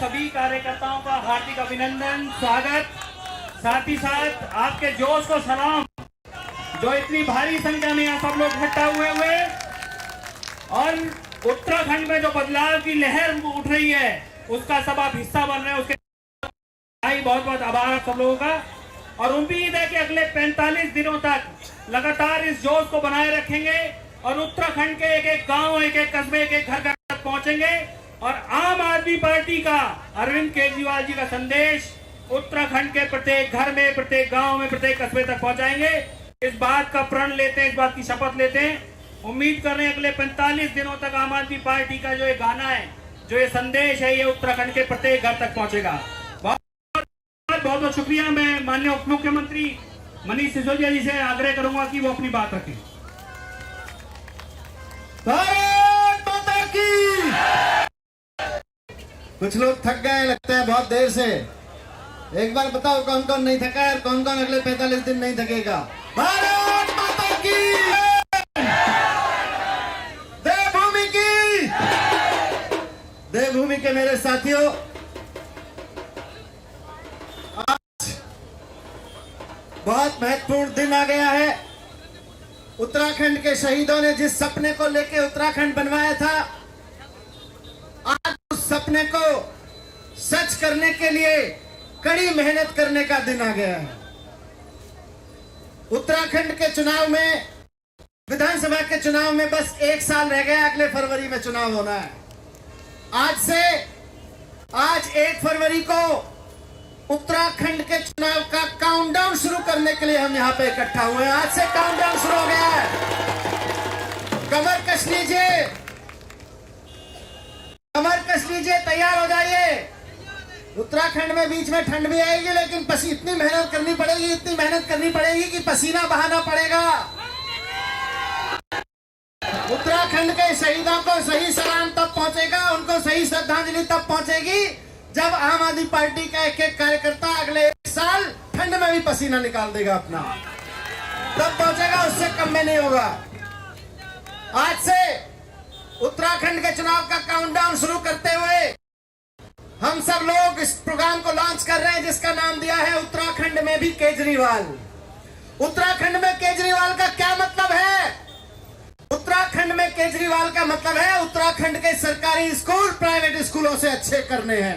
सभी कार्यकर्ताओं का हार्दिक अभिनंदन, स्वागत, साथ ही साथ आपके जोश को सलाम। जो इतनी भारी संख्या में यहाँ सब लोग इकट्ठा हुए और उत्तराखंड में जो बदलाव की लहर उठ रही है उसका सब आप हिस्सा बन रहे हैं, उसके बहुत बहुत आभार सब लोगों का। और उम्मीद है कि अगले 45 दिनों तक लगातार इस जोश को बनाए रखेंगे और उत्तराखंड के एक एक गांव, एक एक कस्बे, एक एक घर तक पहुंचेंगे और आम आदमी पार्टी का, अरविंद केजरीवाल जी का संदेश उत्तराखंड के प्रत्येक घर में, प्रत्येक गांव में, प्रत्येक कस्बे तक पहुंचाएंगे। इस बात का प्रण लेते हैं, इस बात की शपथ लेते हैं। उम्मीद कर रहे हैं अगले 45 दिनों तक आम आदमी पार्टी का जो ये गाना है, जो ये संदेश है, ये उत्तराखंड के प्रत्येक घर तक पहुंचेगा। बहुत बहुत शुक्रिया। मैं माननीय उप मुख्यमंत्री मनीष सिसोदिया जी से आग्रह करूंगा कि वो अपनी बात रखें। भारत माता की। कुछ लोग थक गए लगता है बहुत देर से। एक बार बताओ कौन कौन नहीं थका है, कौन कौन अगले 45 दिन नहीं थकेगा। भारत माता की, देवभूमि की। देवभूमि के मेरे साथियों, आज बहुत महत्वपूर्ण दिन आ गया है। उत्तराखंड के शहीदों ने जिस सपने को लेकर उत्तराखंड बनवाया था, आज उस सपने को सच करने के लिए कड़ी मेहनत करने का दिन आ गया है। उत्तराखंड के चुनाव में, विधानसभा के चुनाव में बस 1 साल रह गया, अगले फरवरी में चुनाव होना है। आज 1 फरवरी को उत्तराखंड के चुनाव का काउंटडाउन शुरू करने के लिए हम यहाँ पे इकट्ठा हुए हैं। आज से काउंटडाउन शुरू हो गया है। कमर कस लीजिए, कमर कस लीजिए, तैयार हो जाइए। उत्तराखंड में बीच में ठंड भी आएगी, लेकिन इतनी मेहनत करनी पड़ेगी, इतनी मेहनत करनी पड़ेगी कि पसीना बहाना पड़ेगा। उत्तराखंड के शहीदों को सही सलाम तब पहुंचेगा, उनको सही श्रद्धांजलि तब पहुंचेगी जब आम आदमी पार्टी का एक एक कार्यकर्ता अगले 1 साल ठंड में भी पसीना निकाल देगा अपना, तब पहुंचेगा, उससे कम में नहीं होगा। आज से उत्तराखंड के चुनाव का काउंटडाउन शुरू करते हुए हम सब लोग इस प्रोग्राम को लॉन्च कर रहे हैं, जिसका नाम दिया है उत्तराखंड में भी केजरीवाल। उत्तराखंड में केजरीवाल का क्या मतलब है? उत्तराखंड में केजरीवाल का मतलब है उत्तराखंड के सरकारी स्कूल प्राइवेट स्कूलों से अच्छे करने हैं।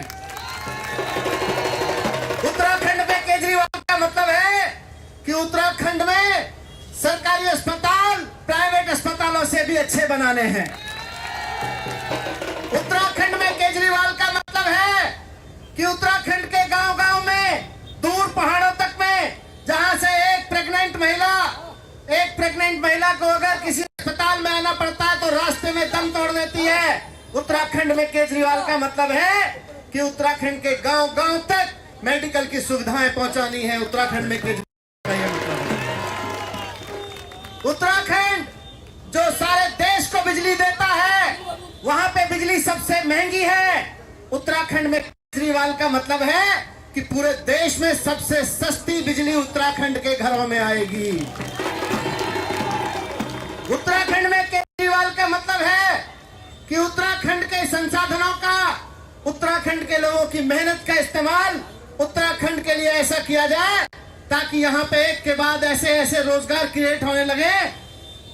उत्तराखंड में केजरीवाल का मतलब है कि उत्तराखंड में सरकारी अस्पताल प्राइवेट अस्पतालों से भी अच्छे बनाने हैं। उत्तराखंड में केजरीवाल का मतलब है कि उत्तराखंड के गांव-गांव में, दूर पहाड़ों तक में, जहां से एक प्रेग्नेंट महिला को अगर किसी अस्पताल में आना पड़ता है तो रास्ते में दम तोड़ देती है। उत्तराखंड में केजरीवाल का मतलब है कि उत्तराखंड के गांव-गांव तक मेडिकल की सुविधाएं पहुंचानी है। उत्तराखंड में केजरीवाल का यह मतलब है। उत्तराखंड जो सारे देश को बिजली देता है, वहां पे बिजली सबसे महंगी है। उत्तराखंड में केजरीवाल का मतलब है कि पूरे देश में सबसे सस्ती बिजली उत्तराखंड के घरों में आएगी। उत्तराखंड में इस्तेमाल का मतलब है कि उत्तराखंड के संसाधनों का, उत्तराखंड के लोगों की मेहनत का इस्तेमाल उत्तराखंड के लिए ऐसा किया जाए ताकि यहाँ पे एक के बाद ऐसे ऐसे रोजगार क्रिएट होने लगे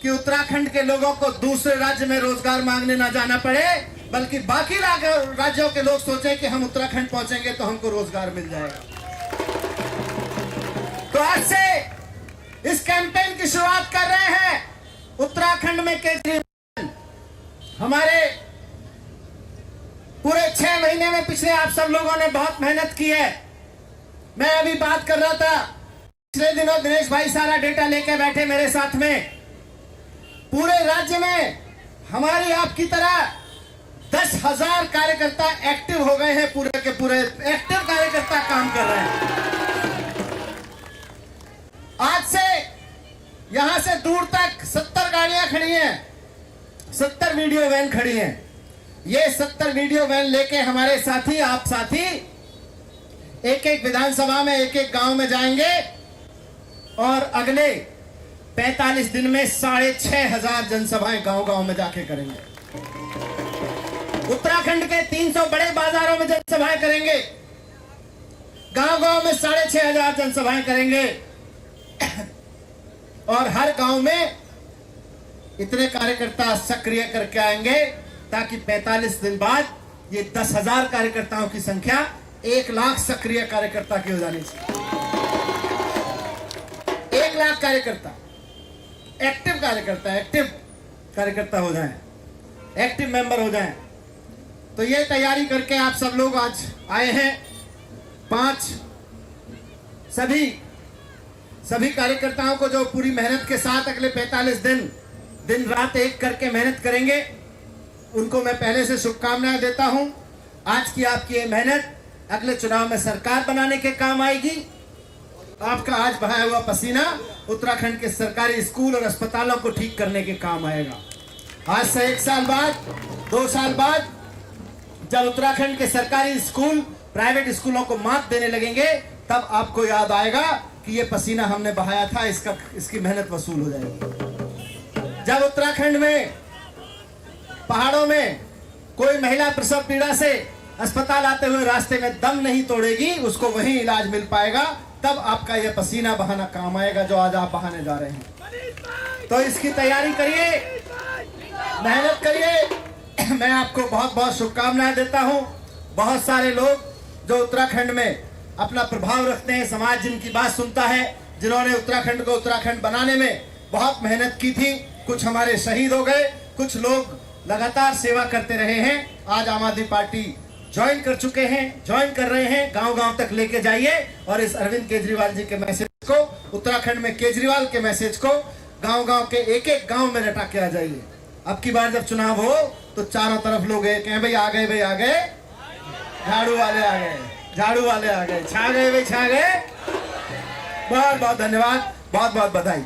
कि उत्तराखंड के लोगों को दूसरे राज्य में रोजगार मांगने ना जाना पड़े, बल्कि बाकी राज्यों के लोग सोचें कि हम उत्तराखंड पहुंचेंगे तो हमको रोजगार मिल जाएगा। तो आज से इस कैंपेन की शुरुआत कर रहे हैं। उत्तराखंड में केजरीवाल हमारे पूरे 6 महीने में पिछले आप सब लोगों ने बहुत मेहनत की है। मैं अभी बात कर रहा था, पिछले दिनों दिनेश भाई सारा डेटा लेके बैठे मेरे साथ में। पूरे राज्य में हमारी आपकी तरह 10,000 कार्यकर्ता एक्टिव हो गए हैं। पूरे के पूरे एक्टिव कार्यकर्ता काम कर रहे हैं। आज से यहां से दूर तक 70 गाड़ियां खड़ी हैं, 70 वीडियो वैन खड़ी हैं। ये 70 वीडियो वैन लेके हमारे साथी, आप साथी एक एक विधानसभा में, एक एक गांव में जाएंगे और अगले 45 दिन में 6,500 जनसभाएं गांव-गांव में जाके करेंगे। उत्तराखंड के 300 बड़े बाजारों में जनसभाएं करेंगे, गांव-गांव में 6,500 जनसभाएं करेंगे और हर गांव में इतने कार्यकर्ता सक्रिय करके आएंगे ताकि 45 दिन बाद ये 10,000 कार्यकर्ताओं की संख्या 1 लाख सक्रिय कार्यकर्ता की हो जानी चाहिए। 1 लाख कार्यकर्ता, एक्टिव कार्यकर्ता हो जाएं, एक्टिव मेंबर हो जाएं। तो ये तैयारी करके आप सब लोग आज आए हैं। 5 सभी कार्यकर्ताओं को जो पूरी मेहनत के साथ अगले 45 दिन रात एक करके मेहनत करेंगे, उनको मैं पहले से शुभकामनाएं देता हूं। आज की आपकी ये मेहनत अगले चुनाव में सरकार बनाने के काम आएगी। आपका आज बहाया हुआ पसीना उत्तराखंड के सरकारी स्कूल और अस्पतालों को ठीक करने के काम आएगा। आज से 1 साल बाद, 2 साल बाद जब उत्तराखंड के सरकारी स्कूल प्राइवेट स्कूलों को मात देने लगेंगे, तब आपको याद आएगा कि ये पसीना हमने बहाया था, इसकी मेहनत वसूल हो जाएगी। जब उत्तराखंड में पहाड़ों में कोई महिला प्रसव पीड़ा से अस्पताल आते हुए रास्ते में दम नहीं तोड़ेगी, उसको वहीं इलाज मिल पाएगा, तब आपका यह पसीना बहाना काम आएगा जो आज आप बहाने जा रहे हैं। तो इसकी तैयारी करिए, मेहनत करिए। मैं आपको बहुत बहुत शुभकामनाएं देता हूं। बहुत सारे लोग जो उत्तराखंड में अपना प्रभाव रखते हैं, समाज जिनकी बात सुनता है, जिन्होंने उत्तराखंड को उत्तराखंड बनाने में बहुत मेहनत की थी, कुछ हमारे शहीद हो गए, कुछ लोग लगातार सेवा करते रहे हैं। आज आम आदमी पार्टी ज्वाइन कर चुके हैं, ज्वाइन कर रहे हैं। गांव-गांव तक लेके जाइए और इस अरविंद केजरीवाल जी के मैसेज को, उत्तराखंड में केजरीवाल के मैसेज को गांव-गांव के एक-एक गांव में रटा के आ जाइए। अब की बार जब चुनाव हो तो चारों तरफ लोग कहें भाई आ गए, भाई आ गए, झाड़ू वाले आ गए, झाड़ू वाले आ गए, छा गए भाई, छा गए। बहुत बहुत धन्यवाद, बहुत बहुत बधाई।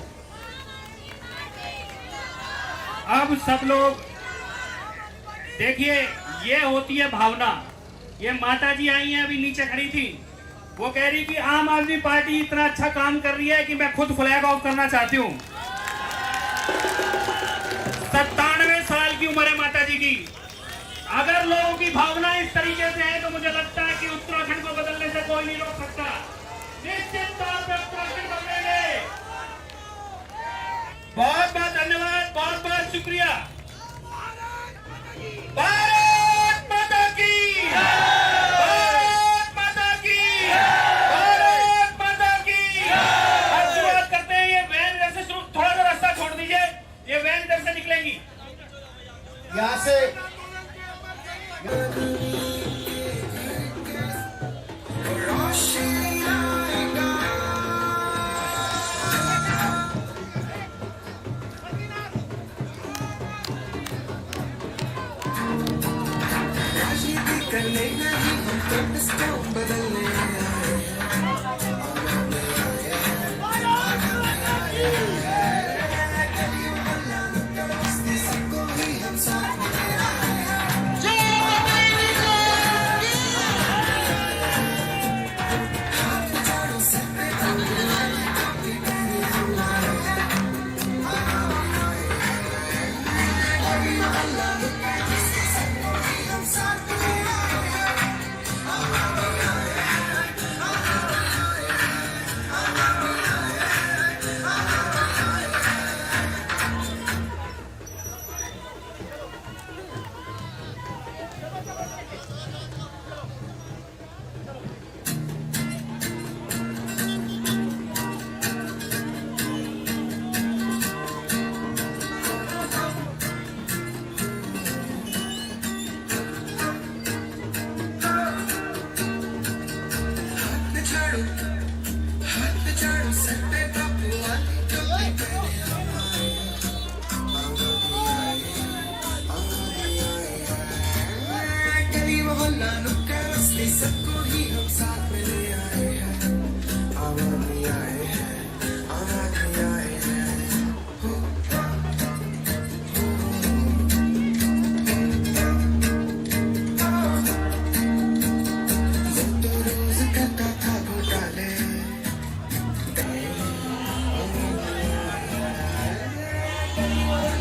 अब सब लोग देखिए, ये होती है भावना। ये माता जी आई हैं, अभी नीचे खड़ी थी, वो कह रही कि आम आदमी पार्टी इतना अच्छा काम कर रही है कि मैं खुद फ्लैग ऑफ करना चाहती हूँ। 97 साल की उम्र है माता जी की। अगर लोगों की भावना इस तरीके से है तो मुझे लगता है कि उत्तराखंड को बदलने से कोई नहीं रोक सकता। निश्चित तौर पर उत्तराखंड बदलेंगे। बहुत बहुत धन्यवाद, बहुत बहुत शुक्रिया। भारत माता की, भारत माता की, भारत माता की। अब शुरुआत करते हैं। ये वैन इधर से शुरू, थोड़ा सा रास्ता छोड़ दीजिए, ये वैन इधर से निकलेंगी। यहाँ से करने नहीं हम तो इसको बदलने आए। ये सबको ही हम साथ में ले आए हैं, आम आदमी आए हैं, आम आदमी आए हैं। वो तो रोज करता था घोटाले, आम आदमी आए हैं।